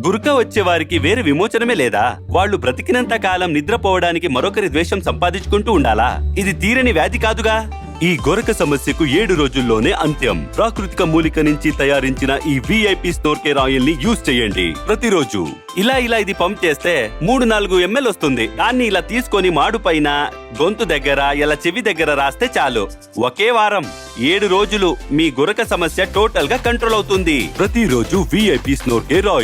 గురక వచ్చే వారికి వేరే విమోచనమే లేదా? వాళ్ళు బ్రతికినంత కాలం నిద్రపోవడానికి మరొకరి ద్వేషం సంపాదించుకుంటూ ఉండాలా? ఇది తీరని వ్యాధి కాదుగా. ఈ గొరక సమస్యకు 7 రోజుల్లోనే అంత్యం. ప్రాకృతిక మూలిక నుంచి తయారించిన ఈ VIP స్నోర్ కేర్ ఆయిల్ ని యూజ్ చేయండి ప్రతిరోజు. ఇలా ఇది పంప్ చేస్తే 3-4 ml వస్తుంది. దాన్ని ఇలా తీసుకొని మాడు పైన, గొంతు దగ్గర, ఇలా చెవి దగ్గర రాస్తే చాలు. ఒకే వారం 7 రోజులు మీ గొరక సమస్య టోటల్ గా కంట్రోల్ అవుతుంది. ప్రతిరోజు VIP స్నోర్ కేర్ ఆయిల్.